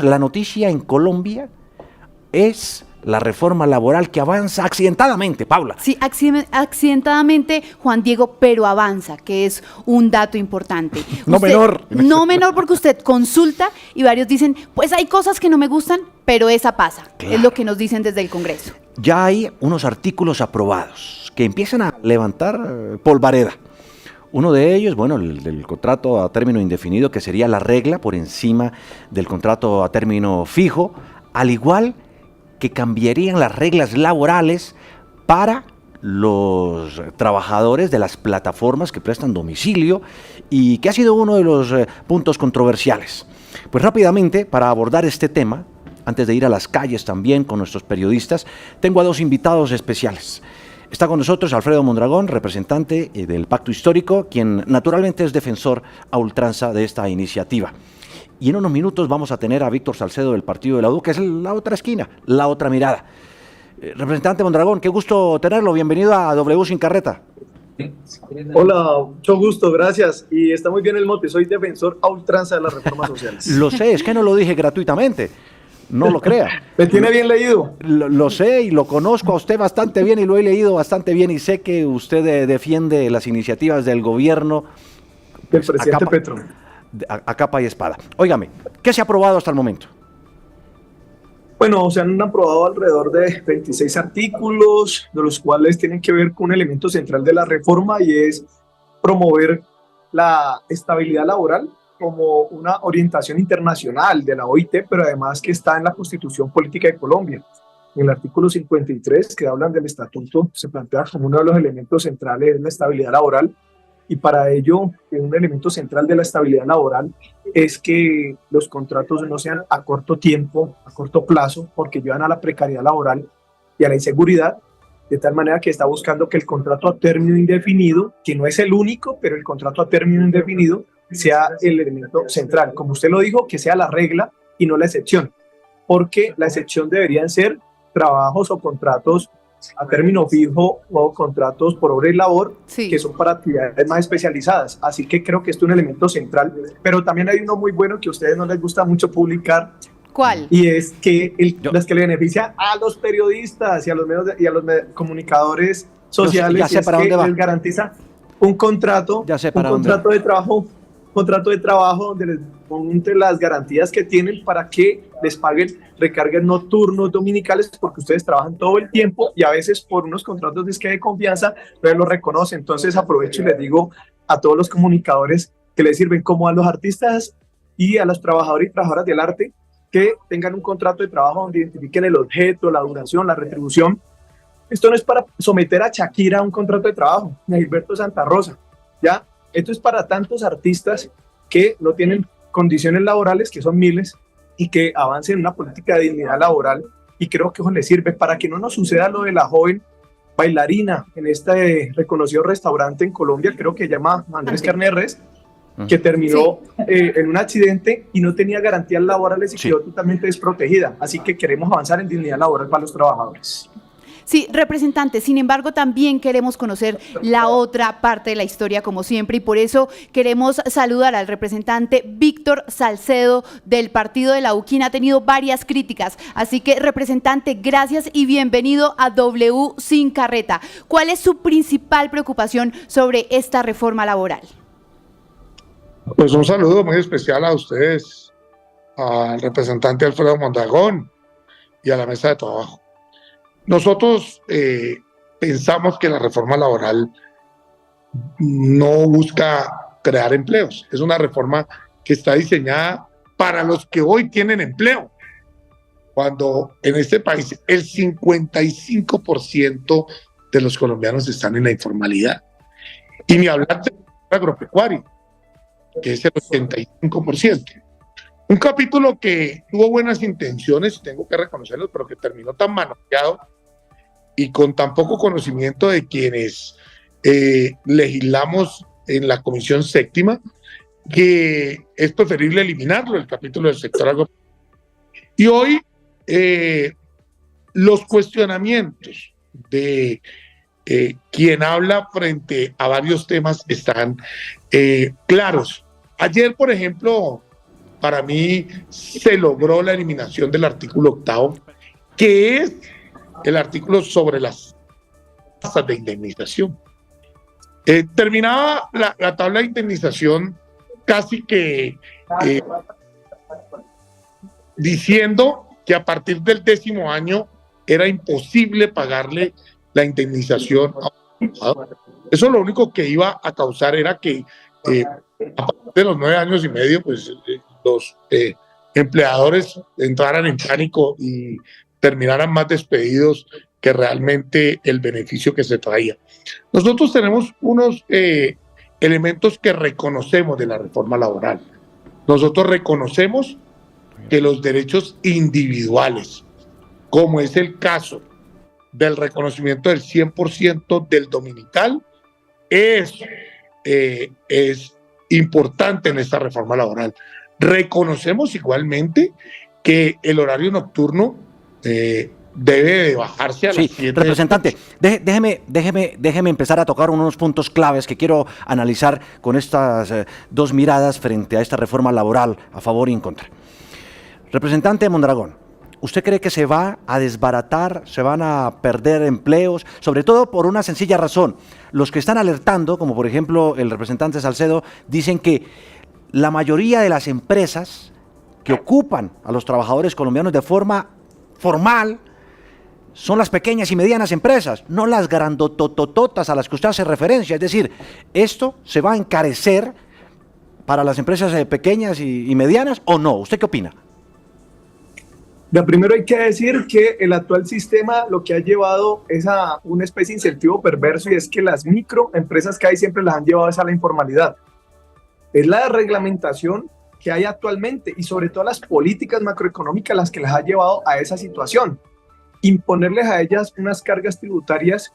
La noticia en Colombia es la reforma laboral que avanza accidentadamente, Paula. Sí, accidentadamente, Juan Diego, pero avanza, que es un dato importante. No menor. No menor, porque usted consulta y varios dicen, pues hay cosas que no me gustan, pero esa pasa. Claro. Es lo que nos dicen desde el Congreso. Ya hay unos artículos aprobados que empiezan a levantar polvareda. Uno de ellos, bueno, el del contrato a término indefinido, que sería la regla por encima del contrato a término fijo, al igual que cambiarían las reglas laborales para los trabajadores de las plataformas que prestan domicilio y que ha sido uno de los puntos controversiales. Pues rápidamente, para abordar este tema, antes de ir a las calles también con nuestros periodistas, tengo a dos invitados especiales. Está con nosotros Alfredo Mondragón, representante del Pacto Histórico, quien naturalmente es defensor a ultranza de esta iniciativa. Y en unos minutos vamos a tener a Víctor Salcedo del Partido de la U, que es la otra esquina, la otra mirada. Representante Mondragón, qué gusto tenerlo, bienvenido a W Sin Carreta. Hola, mucho gusto, gracias. Y está muy bien el mote, soy defensor a ultranza de las reformas sociales. Lo sé, es que no lo dije gratuitamente. No lo crea. ¿Me tiene bien leído? Lo sé y lo conozco a usted bastante bien y lo he leído bastante bien y sé que usted defiende las iniciativas del gobierno. Del presidente Petro. A capa y espada. Óigame, ¿qué se ha aprobado hasta el momento? Bueno, se han aprobado alrededor de 26 artículos, de los cuales tienen que ver con un elemento central de la reforma y es promover la estabilidad laboral como una orientación internacional de la OIT, pero además que está en la Constitución Política de Colombia. En el artículo 53, que hablan del estatuto, se plantea como uno de los elementos centrales la estabilidad laboral, y para ello un elemento central de la estabilidad laboral es que los contratos no sean a corto tiempo, a corto plazo, porque llevan a la precariedad laboral y a la inseguridad, de tal manera que está buscando que el contrato a término indefinido, que no es el único, pero el contrato a término indefinido, sea el elemento central. Como usted lo dijo, que sea la regla y no la excepción, porque la excepción deberían ser trabajos o contratos a término fijo o contratos por obra y labor, sí, que son para actividades más especializadas. Así que creo que esto es un elemento central, pero también hay uno muy bueno que a ustedes no les gusta mucho publicar. ¿Cuál? Y es que las que le beneficia a los periodistas y a los medios y a los comunicadores sociales, ya sé para dónde va. Les garantiza un contrato, contrato de trabajo donde les pongan las garantías que tienen para que les paguen recargas nocturnos, dominicales, porque ustedes trabajan todo el tiempo y a veces por unos contratos de confianza no lo reconocen. Entonces aprovecho y les digo a todos los comunicadores que les sirven como a los artistas y a los trabajadores y trabajadoras del arte que tengan un contrato de trabajo donde identifiquen el objeto, la duración, la retribución. Esto no es para someter a Shakira a un contrato de trabajo, ni a Gilberto Santa Rosa, ¿ya? Esto es para tantos artistas que no tienen condiciones laborales, que son miles, y que avancen en una política de dignidad laboral, y creo que eso les sirve para que no nos suceda lo de la joven bailarina en este reconocido restaurante en Colombia, creo que se llama Andrés Carneres, que terminó en un accidente y no tenía garantías laborales y quedó totalmente desprotegida. Así que queremos avanzar en dignidad laboral para los trabajadores. Sí, representante, sin embargo también queremos conocer la otra parte de la historia como siempre y por eso queremos saludar al representante Víctor Salcedo del Partido de la U, quien ha tenido varias críticas. Así que, representante, gracias y bienvenido a W Sin Carreta. ¿Cuál es su principal preocupación sobre esta reforma laboral? Pues un saludo muy especial a ustedes, al representante Alfredo Mondragón y a la mesa de trabajo. Nosotros pensamos que la reforma laboral no busca crear empleos, es una reforma que está diseñada para los que hoy tienen empleo, cuando en este país el 55% de los colombianos están en la informalidad. Y ni hablar del agropecuario, que es el 85%. Un capítulo que tuvo buenas intenciones, tengo que reconocerlo, pero que terminó tan manoseado y con tan poco conocimiento de quienes legislamos en la Comisión Séptima, que es preferible eliminarlo, el capítulo del sector agropecuario. Y hoy los cuestionamientos de quien habla frente a varios temas están claros. Ayer, por ejemplo, para mí se logró la eliminación del artículo 8º, que es el artículo sobre las tasas de indemnización. Terminaba la tabla de indemnización casi que diciendo que a partir del 10º año era imposible pagarle la indemnización a un trabajador. Eso lo único que iba a causar era que a partir de los 9 años y medio, pues los empleadores entraran en pánico y terminaran más despedidos que realmente el beneficio que se traía. Nosotros tenemos unos elementos que reconocemos de la reforma laboral. Nosotros reconocemos que los derechos individuales, como es el caso del reconocimiento del 100% del dominical, es importante en esta reforma laboral. Reconocemos igualmente que el horario nocturno debe de bajarse a las 7. Representante, déjeme empezar a tocar unos puntos claves que quiero analizar con estas dos miradas frente a esta reforma laboral a favor y en contra. Representante Mondragón, ¿usted cree que se va a desbaratar, se van a perder empleos? Sobre todo por una sencilla razón. Los que están alertando, como por ejemplo el representante Salcedo, dicen que la mayoría de las empresas que ocupan a los trabajadores colombianos de forma formal son las pequeñas y medianas empresas, no las grandototototas a las que usted hace referencia. Es decir, esto se va a encarecer para las empresas pequeñas y medianas, ¿o no? ¿Usted qué opina? Primero hay que decir que el actual sistema lo que ha llevado es a una especie de incentivo perverso, y es que las microempresas que hay siempre las han llevado a la informalidad. Es la reglamentación que hay actualmente y sobre todo las políticas macroeconómicas las que las ha llevado a esa situación. Imponerles a ellas unas cargas tributarias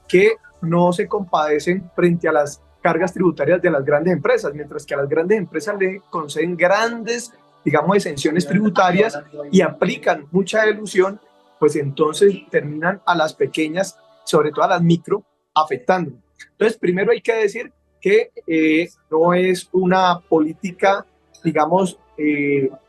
que no se compadecen frente a las cargas tributarias de las grandes empresas, mientras que a las grandes empresas le conceden grandes, digamos, exenciones tributarias y aplican mucha ilusión, pues entonces terminan a las pequeñas, sobre todo a las micro, afectando. Entonces, primero hay que decir que no es una política, digamos,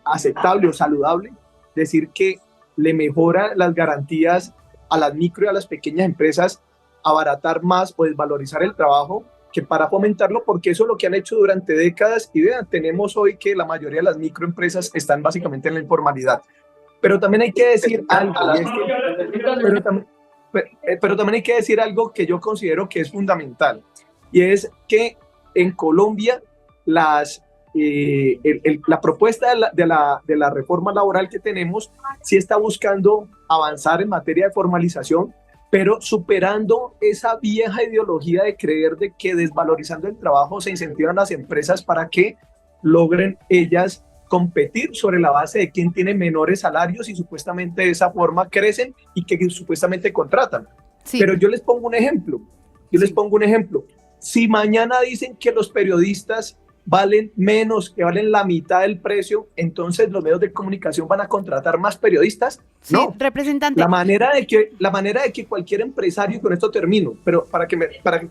aceptable o saludable, decir que le mejora las garantías a las micro y a las pequeñas empresas, abaratar más o desvalorizar el trabajo, que para fomentarlo, porque eso es lo que han hecho durante décadas. Y vean, tenemos hoy que la mayoría de las microempresas están básicamente en la informalidad. Pero también hay que decir algo, pero también hay que decir algo que yo considero que es fundamental, y es que en Colombia la propuesta de la reforma laboral que tenemos sí está buscando avanzar en materia de formalización, pero superando esa vieja ideología de creer de que desvalorizando el trabajo se incentivan las empresas para que logren ellas competir sobre la base de quién tiene menores salarios y supuestamente de esa forma crecen y que supuestamente contratan. Sí. Pero yo les pongo un ejemplo. Si mañana dicen que los periodistas valen menos, que valen la mitad del precio, entonces los medios de comunicación van a contratar más periodistas. Sí, no, representante. La manera de que cualquier empresario, y con esto termino, pero para que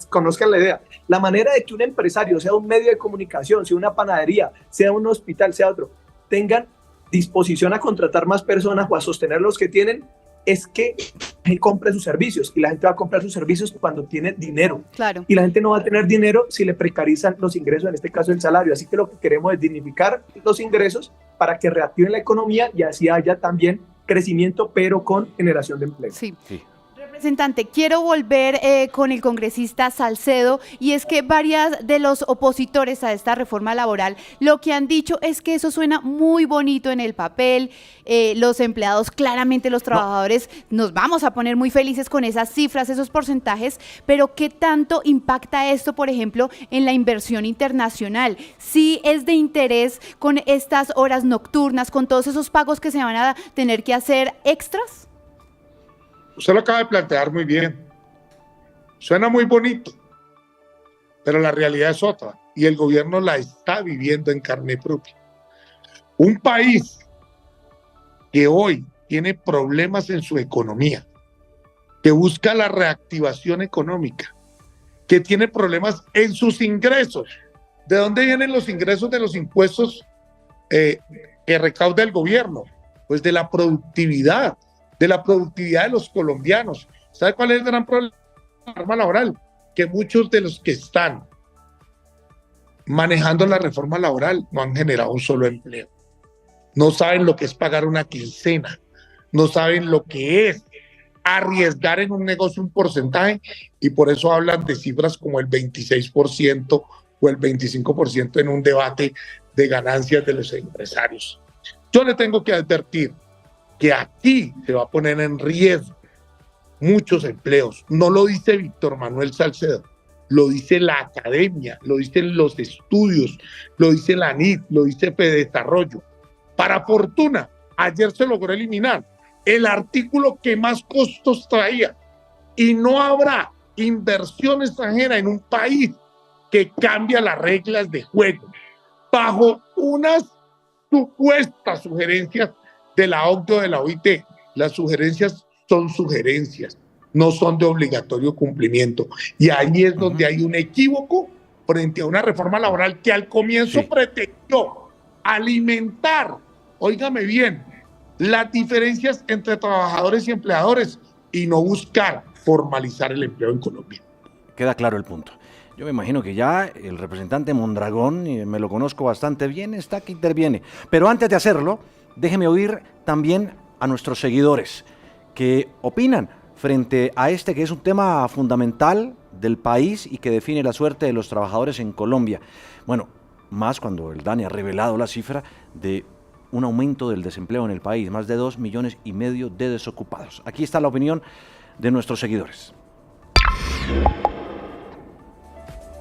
conozcan la idea, la manera de que un empresario, sea un medio de comunicación, sea una panadería, sea un hospital, sea otro, tengan disposición a contratar más personas o a sostener los que tienen, es que compre sus servicios, y la gente va a comprar sus servicios cuando tiene dinero. Claro. Y la gente no va a tener dinero si le precarizan los ingresos, en este caso el salario. Así que lo que queremos es dignificar los ingresos para que reactiven la economía y así haya también crecimiento, pero con generación de empleo. Sí. Representante, quiero volver con el congresista Salcedo, y es que varias de los opositores a esta reforma laboral lo que han dicho es que eso suena muy bonito en el papel, los empleados, claramente los trabajadores, nos vamos a poner muy felices con esas cifras, esos porcentajes, pero ¿qué tanto impacta esto, por ejemplo, en la inversión internacional? ¿Sí es de interés con estas horas nocturnas, con todos esos pagos que se van a tener que hacer extras? Usted lo acaba de plantear muy bien. Suena muy bonito, pero la realidad es otra, y el gobierno la está viviendo en carne propia. Un país que hoy tiene problemas en su economía, que busca la reactivación económica, que tiene problemas en sus ingresos. ¿De dónde vienen los ingresos de los impuestos eh, que recauda el gobierno? Pues de la productividad de los colombianos. ¿Sabe cuál es el gran problema de la reforma laboral? Que muchos de los que están manejando la reforma laboral no han generado un solo empleo. No saben lo que es pagar una quincena, no saben lo que es arriesgar en un negocio un porcentaje, y por eso hablan de cifras como el 26% o el 25% en un debate de ganancias de los empresarios. Yo le tengo que advertir que aquí se va a poner en riesgo muchos empleos. No lo dice Víctor Manuel Salcedo, lo dice la academia, lo dicen los estudios, lo dice la ANIT, lo dice Fedesarrollo. Para fortuna, ayer se logró eliminar el artículo que más costos traía, y no habrá inversión extranjera en un país que cambia las reglas de juego bajo unas supuestas sugerencias de la OCDE o de la OIT. Las sugerencias son sugerencias, no son de obligatorio cumplimiento. Y ahí es donde hay un equívoco frente a una reforma laboral que al comienzo pretendió alimentar, óigame bien, las diferencias entre trabajadores y empleadores y no buscar formalizar el empleo en Colombia. Queda claro el punto. Yo me imagino que ya el representante Mondragón, y me lo conozco bastante bien, está que interviene. Pero antes de hacerlo, déjeme oír también a nuestros seguidores que opinan frente a este que es un tema fundamental del país y que define la suerte de los trabajadores en Colombia. Bueno, más cuando el DANE ha revelado la cifra de un aumento del desempleo en el país, más de 2,5 millones de desocupados. Aquí está la opinión de nuestros seguidores.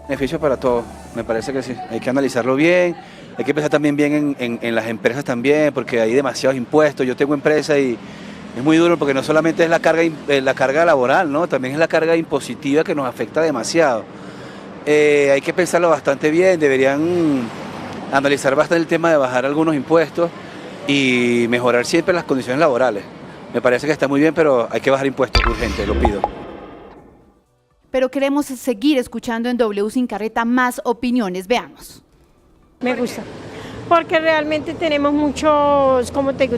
Beneficio para todos, me parece que sí, hay que analizarlo bien, hay que pensar también bien en las empresas también, porque hay demasiados impuestos. Yo tengo empresa y es muy duro porque no solamente es la carga laboral, ¿no? También es la carga impositiva que nos afecta demasiado. Hay que pensarlo bastante bien, deberían analizar bastante el tema de bajar algunos impuestos y mejorar siempre las condiciones laborales. Me parece que está muy bien, pero hay que bajar impuestos urgente, lo pido. Pero queremos seguir escuchando en W Sin Carreta más opiniones. Veamos. Me gusta, porque realmente tenemos muchos, como te digo,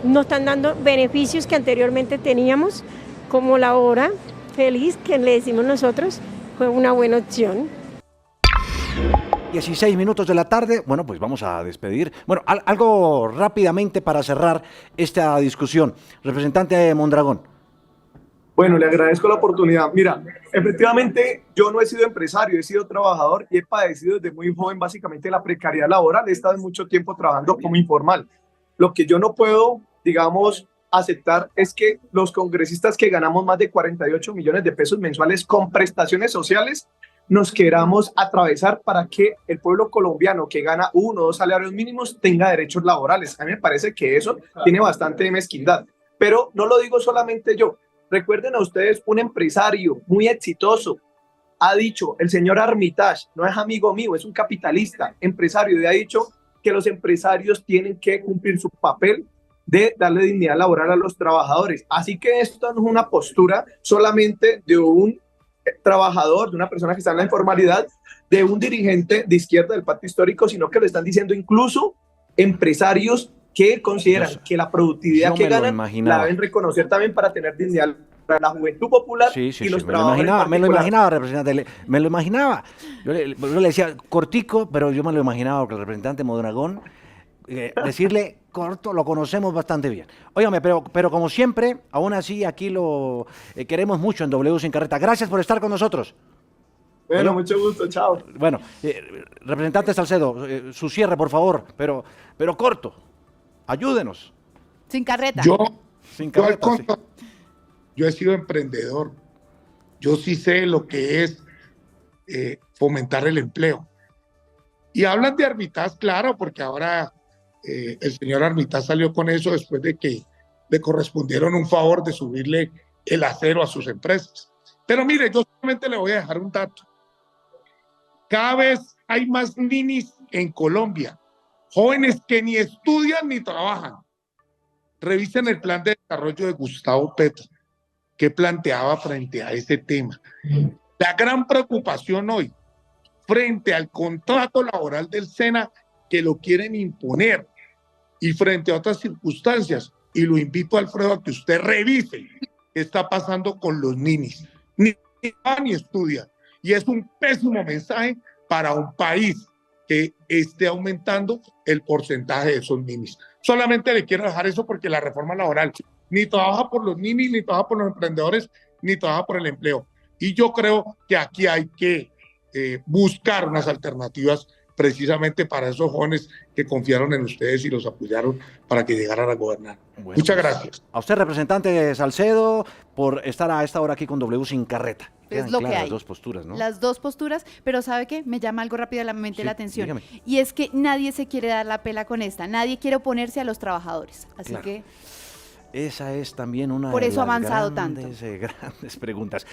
nos están dando beneficios que anteriormente teníamos, como la hora feliz, que le decimos nosotros, fue una buena opción. 16 minutos de la tarde, bueno, pues vamos a despedir. Bueno, algo rápidamente para cerrar esta discusión. Representante Mondragón. Bueno, le agradezco la oportunidad. Mira, efectivamente, yo no he sido empresario, he sido trabajador y he padecido desde muy joven básicamente la precariedad laboral. He estado mucho tiempo trabajando como informal. Lo que yo no puedo, digamos, aceptar es que los congresistas que ganamos más de 48 millones de pesos mensuales con prestaciones sociales nos queramos atravesar para que el pueblo colombiano que gana 1 o 2 salarios mínimos tenga derechos laborales. A mí me parece que eso tiene bastante mezquindad. Pero no lo digo solamente yo. Recuerden a ustedes, un empresario muy exitoso ha dicho, el señor Armitage, no es amigo mío, es un capitalista, empresario, y ha dicho que los empresarios tienen que cumplir su papel de darle dignidad laboral a los trabajadores. Así que esto no es una postura solamente de un trabajador, de una persona que está en la informalidad, de un dirigente de izquierda del pacto histórico, sino que lo están diciendo incluso empresarios que consideran que la productividad que ganan la deben reconocer también para tener dignidad para la juventud popular y los trabajadores. Me lo imaginaba, representante, me lo imaginaba. Yo le decía cortico, pero yo me lo imaginaba que el representante Mondragón, decirle corto, lo conocemos bastante bien. Óigame, pero como siempre, aún así aquí lo queremos mucho en W Sin Carreta. Gracias por estar con nosotros. Bueno, mucho gusto, chao. Bueno, representante Salcedo, su cierre, por favor, pero corto. Ayúdenos. Sin carreta. Yo he sido emprendedor. Yo sí sé lo que es fomentar el empleo. Y hablan de Armitage, claro, porque ahora el señor Armitage salió con eso después de que le correspondieron un favor de subirle el acero a sus empresas. Pero mire, yo solamente le voy a dejar un dato. Cada vez hay más ninis en Colombia. Jóvenes que ni estudian ni trabajan. Revisen el plan de desarrollo de Gustavo Petro, que planteaba frente a ese tema. La gran preocupación hoy, frente al contrato laboral del SENA, que lo quieren imponer y frente a otras circunstancias. Y lo invito, Alfredo, a que usted revise qué está pasando con los ninis. Ni va ni estudia. Y es un pésimo mensaje para un país que esté aumentando el porcentaje de esos ninis. Solamente le quiero dejar eso porque la reforma laboral ni trabaja por los ninis, ni trabaja por los emprendedores, ni trabaja por el empleo. Y yo creo que aquí hay que buscar unas alternativas precisamente para esos jóvenes que confiaron en ustedes y los apoyaron para que llegaran a gobernar. Bueno, muchas pues, gracias. A usted, representante Salcedo, por estar a esta hora aquí con W Sin Carreta. Es Quedan lo que claras hay. las dos posturas, ¿no? Las dos posturas, pero ¿sabe qué? Me llama algo rápidamente Sí, la atención. dígame. Y es que nadie se quiere dar la pela con esta, nadie quiere oponerse a los trabajadores. Así Claro. que Esa es también una Por de eso ha las avanzado grandes preguntas.